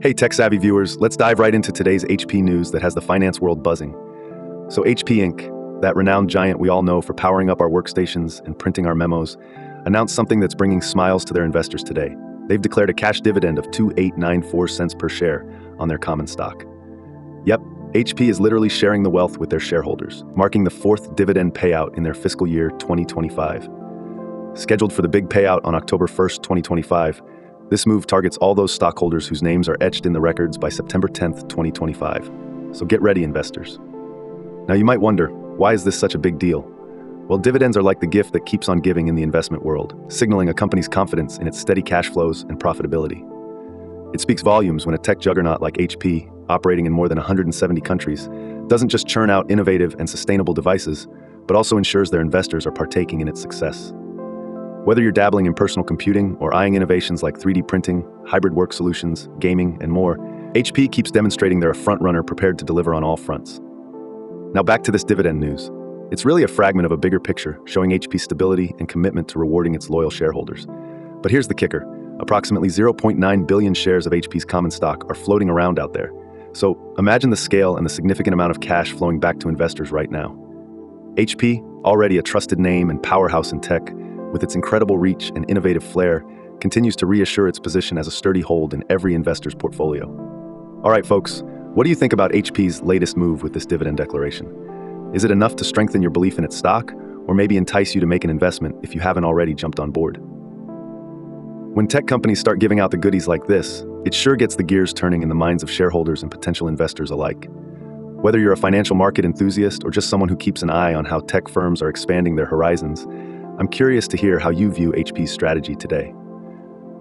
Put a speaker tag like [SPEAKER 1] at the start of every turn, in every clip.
[SPEAKER 1] Hey, tech-savvy viewers, let's dive right into today's HP news that has the finance world buzzing. So HP Inc., that renowned giant we all know for powering up our workstations and printing our memos, announced something that's bringing smiles to their investors today. They've declared a cash dividend of 2.894 cents per share on their common stock. Yep, HP is literally sharing the wealth with their shareholders, marking the fourth dividend payout in their fiscal year 2025. Scheduled for the big payout on October 1st, 2025, this move targets all those stockholders whose names are etched in the records by September 10th, 2025. So get ready, investors. Now you might wonder, why is this such a big deal? Well, dividends are like the gift that keeps on giving in the investment world, signaling a company's confidence in its steady cash flows and profitability. It speaks volumes when a tech juggernaut like HP, operating in more than 170 countries, doesn't just churn out innovative and sustainable devices, but also ensures their investors are partaking in its success. Whether you're dabbling in personal computing or eyeing innovations like 3D printing, hybrid work solutions, gaming, and more, HP keeps demonstrating they're a front-runner prepared to deliver on all fronts. Now back to this dividend news. It's really a fragment of a bigger picture, showing HP's stability and commitment to rewarding its loyal shareholders. But here's the kicker. Approximately 0.9 billion shares of HP's common stock are floating around out there. So imagine the scale and the significant amount of cash flowing back to investors right now. HP, already a trusted name and powerhouse in tech, with its incredible reach and innovative flair, continues to reassure its position as a sturdy hold in every investor's portfolio. All right, folks, what do you think about HP's latest move with this dividend declaration? Is it enough to strengthen your belief in its stock, or maybe entice you to make an investment if you haven't already jumped on board? When tech companies start giving out the goodies like this, it sure gets the gears turning in the minds of shareholders and potential investors alike. Whether you're a financial market enthusiast or just someone who keeps an eye on how tech firms are expanding their horizons, I'm curious to hear how you view HP's strategy today.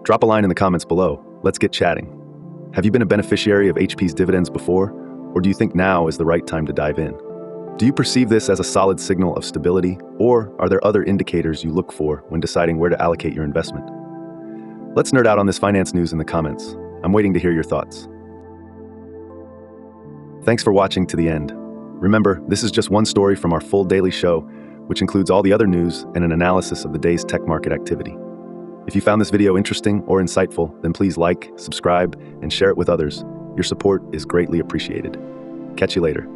[SPEAKER 1] Drop a line in the comments below. Let's get chatting. Have you been a beneficiary of HP's dividends before, or do you think now is the right time to dive in? Do you perceive this as a solid signal of stability, or are there other indicators you look for when deciding where to allocate your investment? Let's nerd out on this finance news in the comments. I'm waiting to hear your thoughts. Thanks for watching to the end. Remember, this is just one story from our full daily show, which includes all the other news and an analysis of the day's tech market activity. If you found this video interesting or insightful, then please like, subscribe, and share it with others. Your support is greatly appreciated. Catch you later.